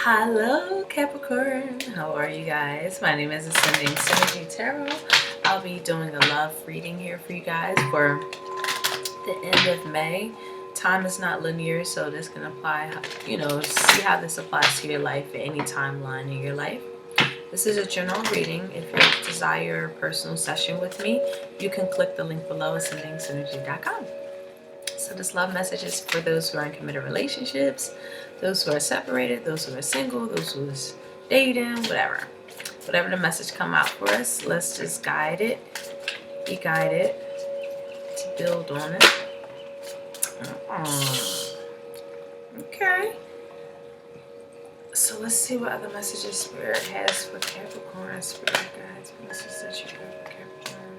Hello Capricorn, how are you guys? My name is Ascending Synergy Tarot. I'll be doing a love reading here for you guys for the end of May. Time is not linear, so this can apply, see how this applies to your life at any timeline in your life. This is a general reading. If you desire a personal session with me, you can click the link below, ascendingsynergy.com. So this love message is for those who are in committed relationships, those who are separated, those who are single, those who are dating, whatever. Whatever the message come out for us, let's just guide it, be guided to build on it. Okay. So let's see what other messages Spirit has for Capricorn. Spirit guides, messages that you have for Capricorn.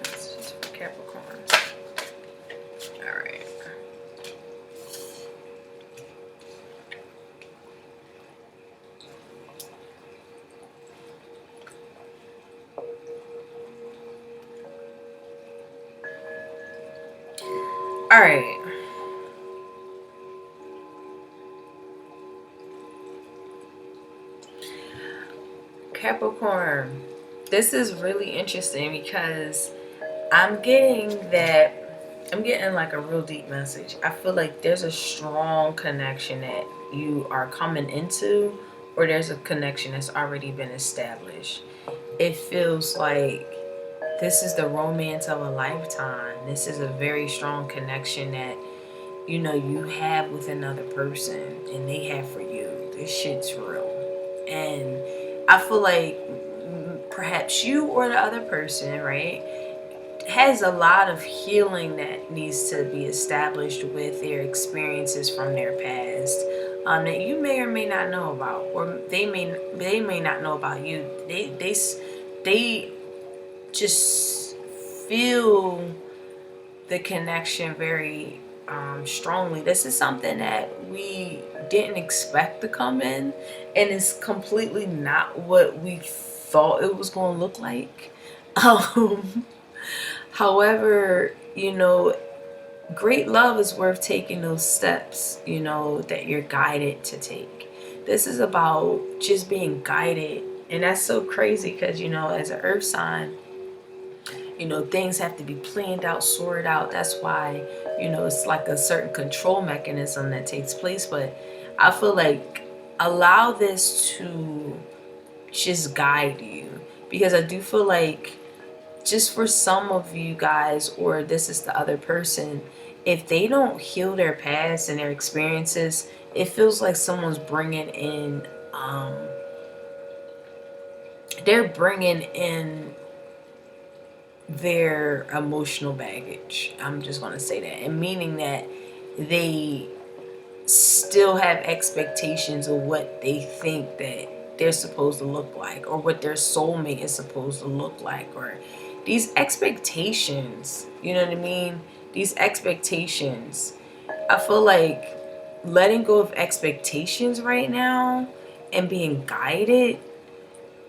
Messages for Capricorn. Alright. Alright. Capricorn, this is really interesting because I'm getting like a real deep message. I feel like there's a strong connection that you are coming into, or there's a connection that's already been established. It feels like this is the romance of a lifetime. This is a very strong connection that you have with another person and they have for you. This shit's real. And I feel like perhaps you or the other person, right, has a lot of healing that needs to be established with their experiences from their past, that you may or may not know about, or they may not know about you. They just feel the connection very strongly. This is something that we didn't expect to come in, and it's completely not what we thought it was going to look like. However, great love is worth taking those steps, that you're guided to take. This is about just being guided. And that's so crazy because, as an earth sign, things have to be planned out, sorted out. That's why, it's like a certain control mechanism that takes place. But I feel like allow this to just guide you, because I do feel like just for some of you guys, or this is the other person, if they don't heal their past and their experiences, it feels like someone's bringing in, they're bringing in their emotional baggage. I'm just going to say that. And meaning that they still have expectations of what they think that they're supposed to look like, or what their soulmate is supposed to look like, or these expectations, you know what I mean? These expectations, I feel like letting go of expectations right now and being guided,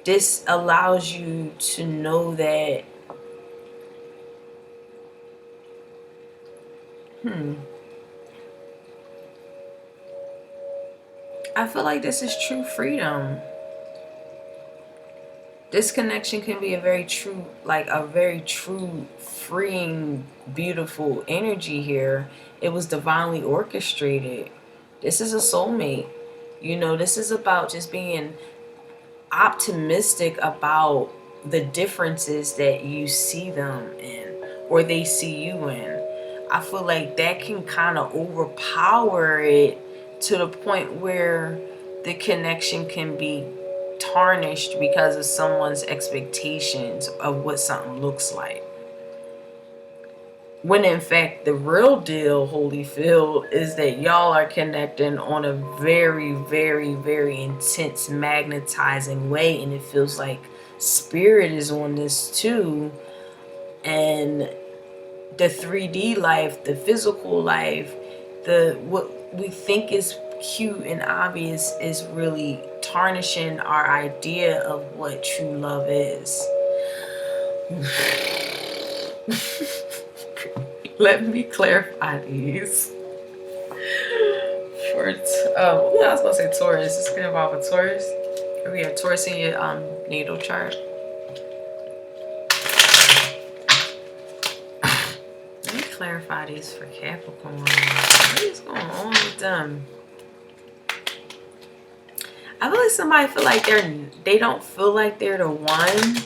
this allows you to know that I feel like this is true freedom. This connection can be a very true, freeing, beautiful energy here. It was divinely orchestrated. This is a soulmate. This is about just being optimistic about the differences that you see them in, or they see you in. I feel like that can kind of overpower it to the point where the connection can be tarnished because of someone's expectations of what something looks like. When in fact, the real deal, Holyfield, is that y'all are connecting on a very, very, very intense, magnetizing way. And it feels like spirit is on this too. And the 3D life, the physical life, what we think is cute and obvious is really tarnishing our idea of what true love is. Let me clarify these. Oh, I was gonna say Taurus. This could involve a Taurus. If we have Taurus in your natal chart. Let me clarify these for Capricorn. What is going on with them? I feel like somebody feel like they don't feel like they're the one,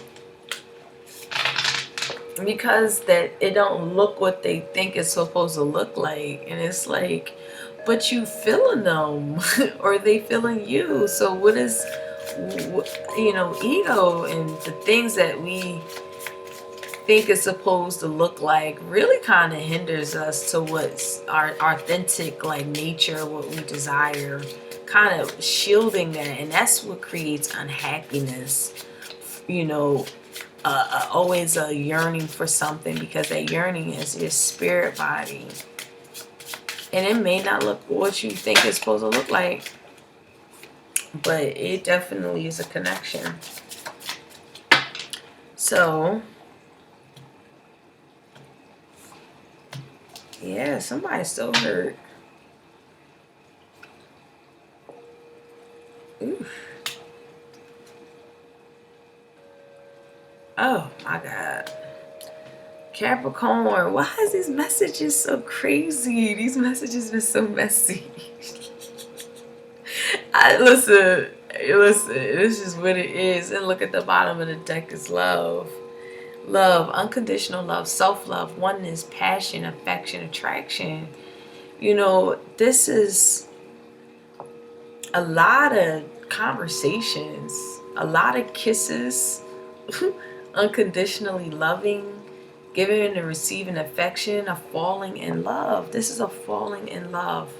because that it don't look what they think it's supposed to look like. And it's like, but you feeling them or they feeling you. So what is, you know, ego and the things that we think is supposed to look like really kind of hinders us to what's our authentic like nature, what we desire, kind of shielding that. And that's what creates unhappiness, you know. Always a yearning for something, because that yearning is your spirit body, and it may not look what you think it's supposed to look like, but it definitely is a connection. So yeah, somebody's still hurt. Oof. Oh my God. Capricorn, why is these messages so crazy? These messages been so messy. Listen, this is what it is. And look at the bottom of the deck is love. Love, unconditional love, self-love, oneness, passion, affection, attraction. You know, this is a lot of conversations, a lot of kisses, unconditionally loving, giving and receiving affection, a falling in love. This is a falling in love.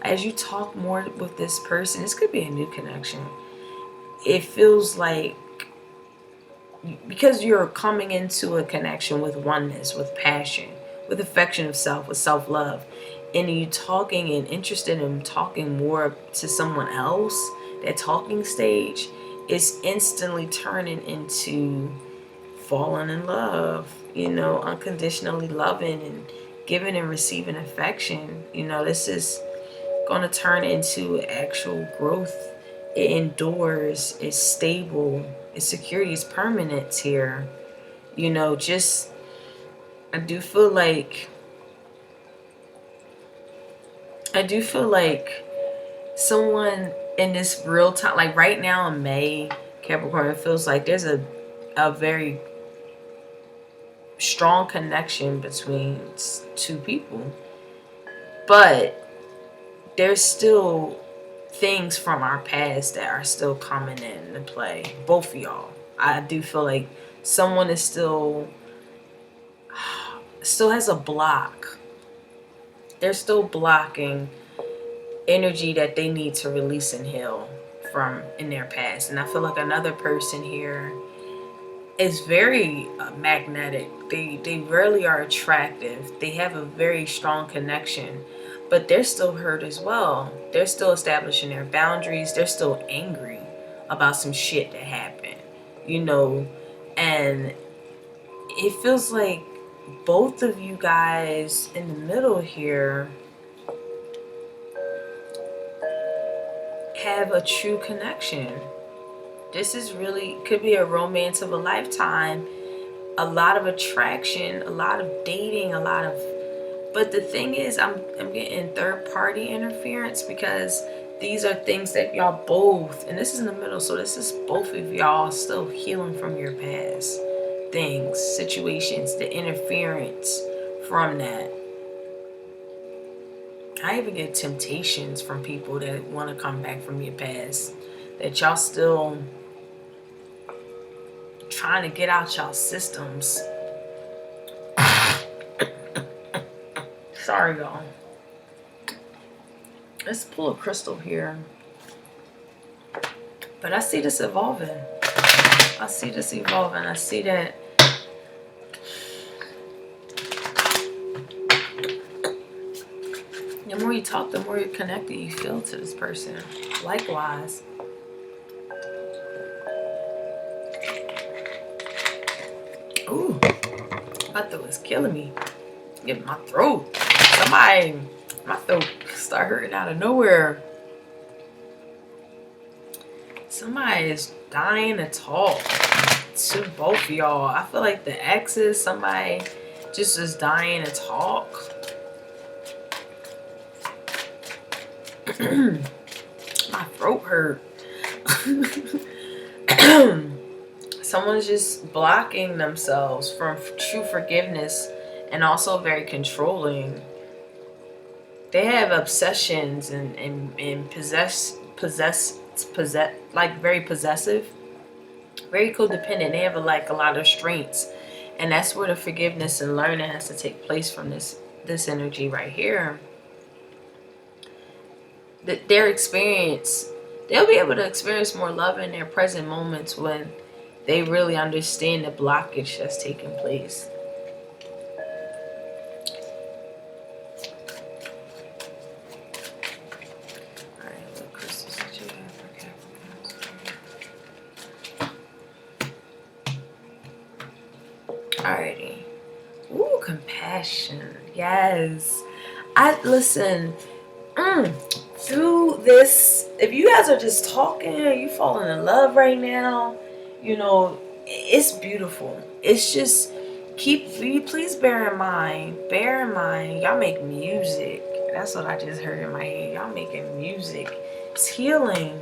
As you talk more with this person, this could be a new connection. It feels like, because you're coming into a connection with oneness, with passion, with affection of self, with self-love, and you talking and interested in talking more to someone else, that talking stage is instantly turning into falling in love, you know, unconditionally loving and giving and receiving affection. You know, this is going to turn into actual growth. It endures, it's stable, it's security, it's permanence here. You know, just, I do feel like someone in this real time, like right now in May, Capricorn, it feels like there's a very strong connection between two people, but there's still things from our past that are still coming into play. Both of y'all, I do feel like someone is still has a block. They're still blocking energy that they need to release and heal from in their past. And I feel like another person here is very magnetic. They rarely are attractive. They have a very strong connection, but they're still hurt as well. They're still establishing their boundaries. They're still angry about some shit that happened, you know. And it feels like both of you guys in the middle here have a true connection. This is really, could be a romance of a lifetime, a lot of attraction, a lot of dating, a lot of, but the thing is, I'm getting third party interference, because these are things that y'all both, and this is in the middle, so this is both of y'all still healing from your past things, situations, the interference from that. I even get temptations from people that want to come back from your past, that y'all still trying to get out y'all systems. Sorry, y'all. Let's pull a crystal here. But I see this evolving. I see this evolving. I see that the more you talk, the more you're connected you feel to this person. Likewise. Ooh, my throat is killing me. Get my throat. Somebody, my throat start hurting out of nowhere. somebody is dying to talk to both of y'all. I feel like the exes, somebody just is dying to talk. My throat hurt. Someone's just blocking themselves from true forgiveness, and also very controlling. They have obsessions and possess like very possessive, very codependent. They have a lot of strengths, and that's where the forgiveness and learning has to take place from this energy right here. That their experience, they'll be able to experience more love in their present moments when they really understand the blockage that's taking place. Alright, what crystals did you have for Capricorns? Alrighty. Ooh, compassion. Yes. Listen. Through this, if you guys are just talking, you falling in love right now, you know, it's beautiful. It's just please bear in mind, y'all make music. That's what I just heard in my head. Y'all making music. It's healing.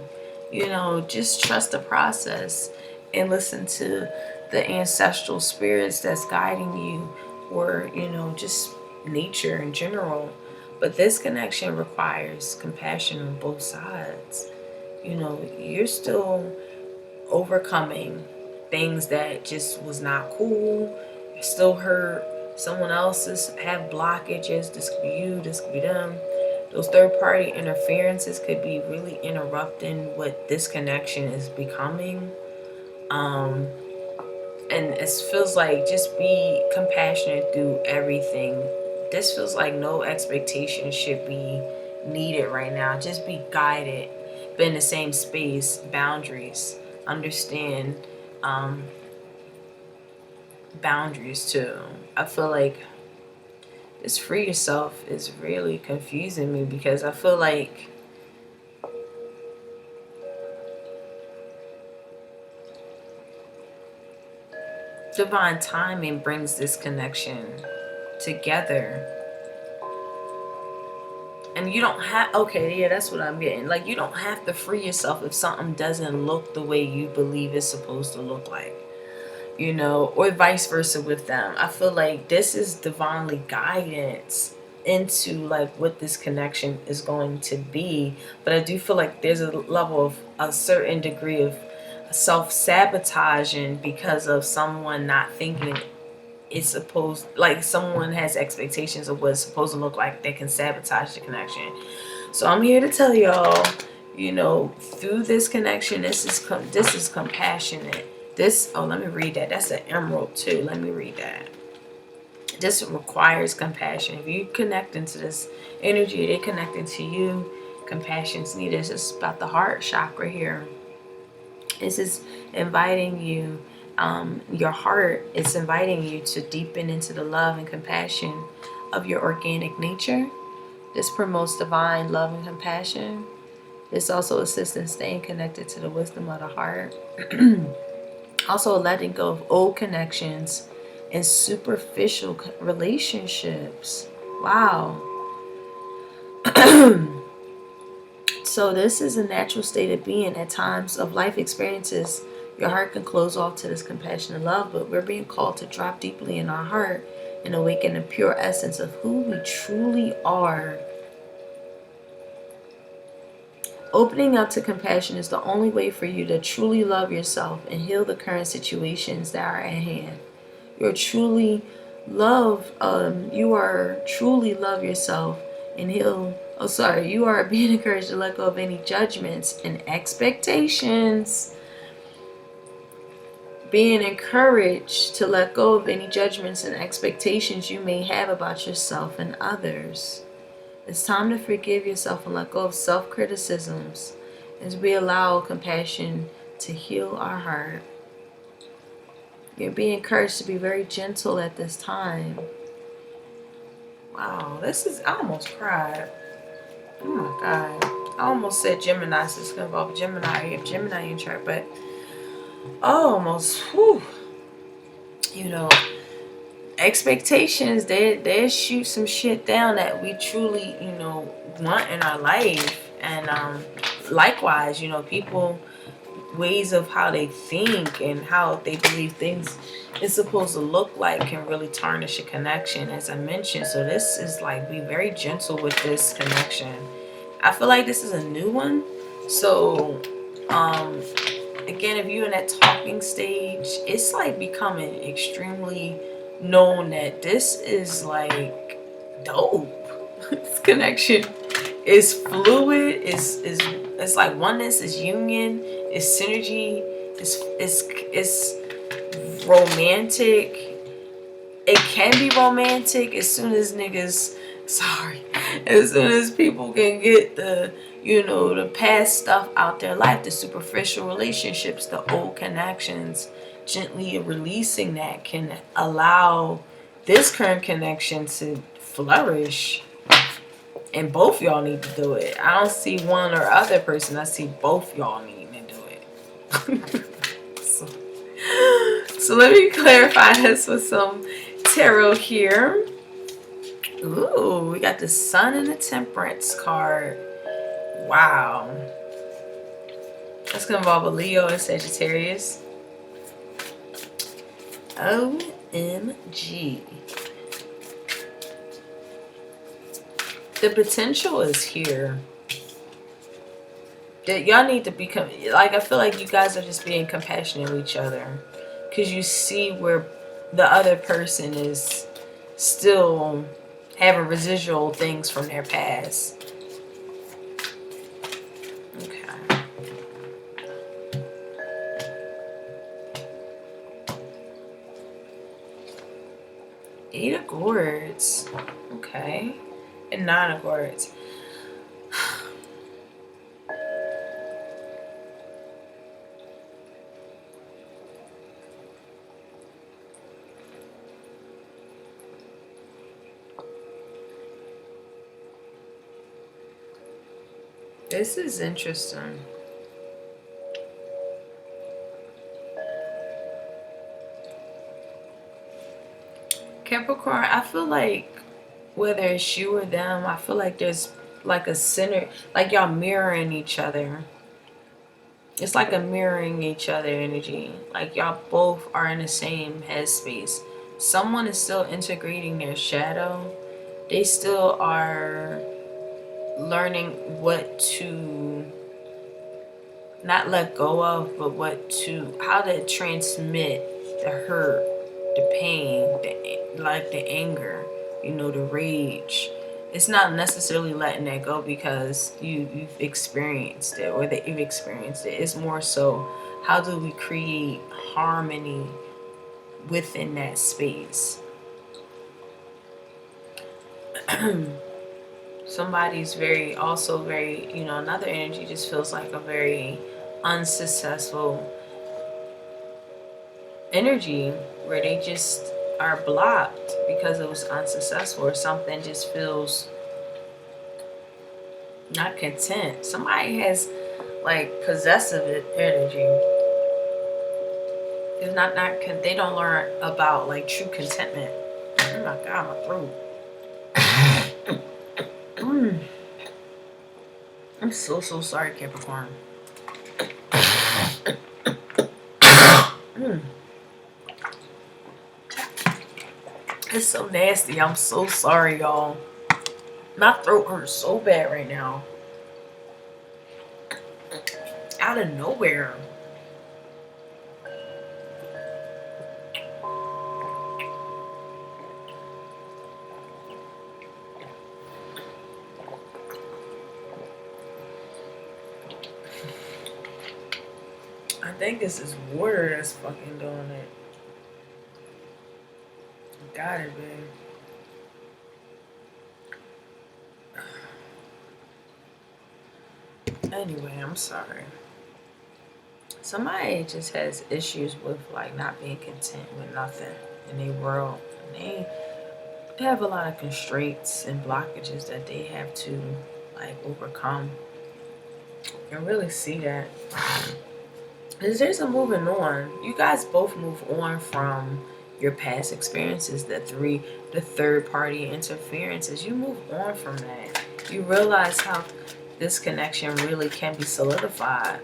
You know, just trust the process and listen to the ancestral spirits that's guiding you, or, you know, just nature in general. But this connection requires compassion on both sides. You know, you're still overcoming things that just was not cool. You still hurt. Someone else's have blockages. This could be you, this could be them. Those third-party interferences could be really interrupting what this connection is becoming. And it feels like just be compassionate through everything. This feels like no expectation should be needed right now. Just be guided, but in the same space, boundaries. Understand boundaries too. I feel like this free yourself is really confusing me, because I feel like divine timing brings this connection together. And you don't have, okay, yeah, that's what I'm getting. Like, you don't have to free yourself if something doesn't look the way you believe it's supposed to look like, you know, or vice versa with them. I feel like this is divinely guidance into like what this connection is going to be. But I do feel like there's a level of a certain degree of self-sabotaging because of someone not thinking it's supposed, like someone has expectations of what it's supposed to look like that can sabotage the connection. So I'm here to tell y'all, you know, through this connection, this is compassionate. This, oh, let me read that. That's an emerald too. Let me read that. This requires compassion. If you connect into this energy, they connecting to you. Compassion's needed. This is about the heart chakra here. This is inviting you. Your heart is inviting you to deepen into the love and compassion of your organic nature. This promotes divine love and compassion. This also assists in staying connected to the wisdom of the heart. Also letting go of old connections and superficial relationships. Wow. So this is a natural state of being. At times of life experiences, your heart can close off to this compassion and love, but we're being called to drop deeply in our heart and awaken the pure essence of who we truly are. Opening up to compassion is the only way for you to truly love yourself and heal the current situations that are at hand. You are truly love yourself and heal. Oh, sorry. You are being encouraged to let go of any judgments and expectations. Being encouraged to let go of any judgments and expectations you may have about yourself and others. It's time to forgive yourself and let go of self-criticisms as we allow compassion to heal our heart. You're being encouraged to be very gentle at this time. Wow, I almost cried. Oh my God. I almost said Gemini, so it's going to involve Gemini. You have Gemini in chart, but almost, whew, you know, expectations, they shoot some shit down that we truly, you know, want in our life. And likewise, you know, people, ways of how they think and how they believe things is supposed to look like can really tarnish a connection, as I mentioned. So this is like, be very gentle with this connection. I feel like this is a new one. So again, if you're in that talking stage, it's like becoming extremely known that this is like dope. This connection is fluid, it's like oneness, is union, is synergy, is romantic. It can be romantic as soon as niggas, sorry, as soon as people can get the, you know, the past stuff out their life, the superficial relationships, the old connections. Gently releasing that can allow this current connection to flourish. And both y'all need to do it. I don't see one or other person. I see both y'all needing to do it. so let me clarify this with some tarot here. Ooh, we got the Sun and the Temperance card. Wow. That's going to involve a Leo and Sagittarius. OMG. The potential is here. That y'all need to become, like, I feel like you guys are just being compassionate with each other. Because you see where the other person is still having residual things from their past. Okay. Eight of Swords. Okay. And Nine of Swords. This is interesting. Capricorn, I feel like whether it's you or them, I feel like there's like a center, like y'all mirroring each other. It's like a mirroring each other energy. Like y'all both are in the same headspace. Someone is still integrating their shadow. They still are learning what to not let go of, but how to transmit the hurt, the pain, the anger, you know, the rage. It's not necessarily letting that go because you've experienced it, or that you've experienced it. It's more so, how do we create harmony within that space? Somebody's also very, you know, another energy just feels like a very unsuccessful energy, where they just are blocked because it was unsuccessful, or something just feels not content. Somebody has like possessive energy. It's not they don't learn about like true contentment. Oh my god, my throat. I'm so sorry, Capricorn. It's so nasty. I'm so sorry, y'all. My throat hurts so bad right now. Out of nowhere. I think it's this water that's fucking doing it. Got it, babe. Anyway, I'm sorry. Somebody just has issues with like not being content with nothing in their world. And they have a lot of constraints and blockages that they have to like overcome. I really see that. There's a moving on. You guys both move on from your past experiences, the third party interferences. You move on from that. You realize how this connection really can be solidified.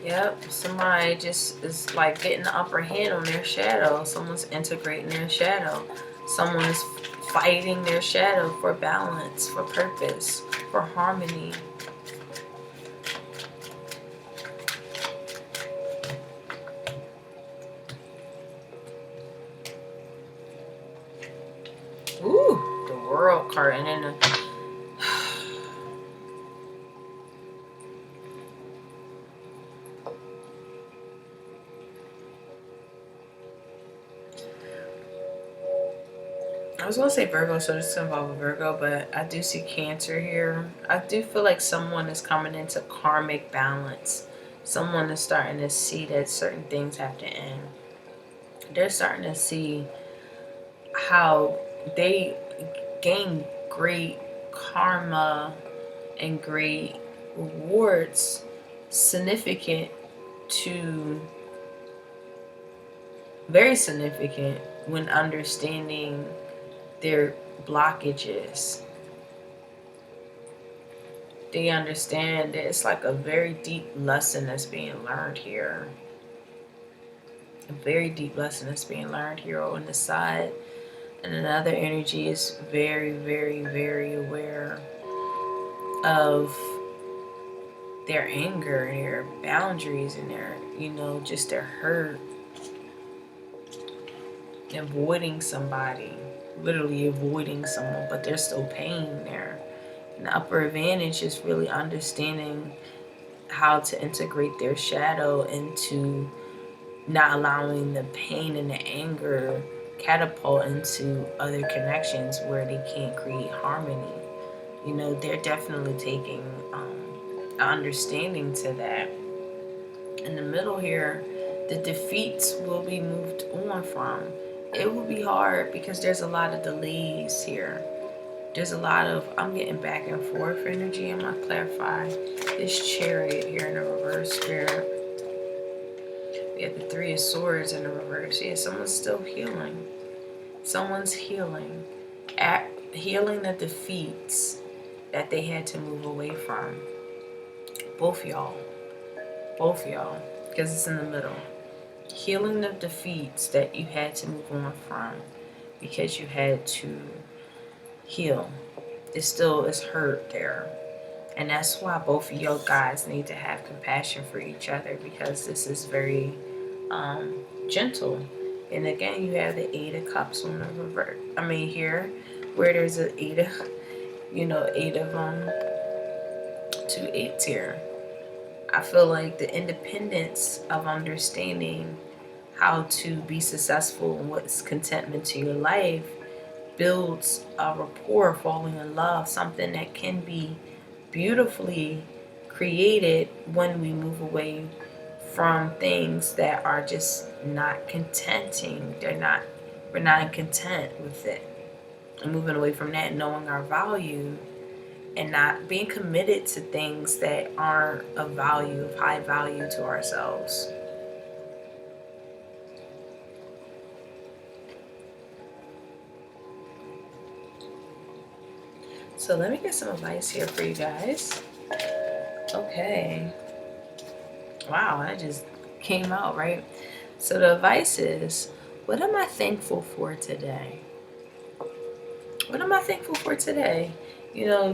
Yep, somebody just is like getting the upper hand on their shadow. Someone's integrating their shadow. Someone is fighting their shadow for balance, for purpose, for harmony. Ooh, the World card, and then I was going to say Virgo, so this is involved with Virgo, but I do see Cancer here. I do feel like someone is coming into karmic balance. Someone is starting to see that certain things have to end. They're starting to see how they gain great karma and great rewards significant to very significant when understanding their blockages. They understand that it's like a very deep lesson that's being learned here. A very deep lesson that's being learned here on the side. And another energy is very, very, very aware of their anger and their boundaries and their, just their hurt. Avoiding somebody, literally avoiding someone, but there's still pain there. And the upper advantage is really understanding how to integrate their shadow into not allowing the pain and the anger catapult into other connections where they can't create harmony. They're definitely taking an understanding to that. In the middle here, the defeats will be moved on from. It will be hard because there's a lot of delays here. There's a lot of, I'm getting back and forth energy. I'm going to clarify this Chariot here in the reverse spirit. We have the Three of Swords in the reverse. Yeah, someone's still healing. Someone's healing. Healing the defeats that they had to move away from. Both y'all. Because it's in the middle. Healing the defeats that you had to move on from because you had to heal. It still is hurt there. And that's why both of you guys need to have compassion for each other, because this is very gentle. And again, you have the Eight of Cups on the reverse. Here, where there's an eight of, two eights here. I feel like the independence of understanding how to be successful and what's contentment to your life builds a rapport, falling in love, something that can be beautifully created when we move away from things that are just not contenting. We're not content with it. And moving away from that, knowing our value and not being committed to things that aren't of value, of high value to ourselves. So let me get some advice here for you guys. Okay. Wow, that just came out, right? So the advice is, what am I thankful for today? What am I thankful for today?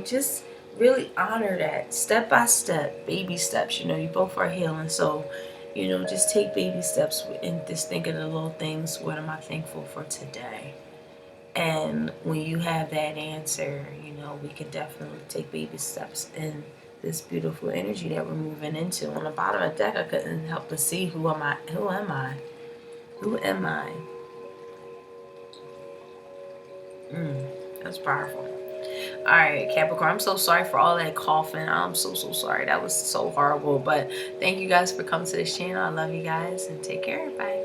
Just really honor that step by step, baby steps. You both are healing. So, just take baby steps and just think of the little things. What am I thankful for today? And when you have that answer, we can definitely take baby steps in this beautiful energy that we're moving into. On the bottom of the deck, I couldn't help but see who am I? Who am I? Who am I? That's powerful. All right, Capricorn, I'm so sorry for all that coughing. I'm so sorry. That was so horrible. But thank you guys for coming to this channel. I love you guys, and take care. Bye.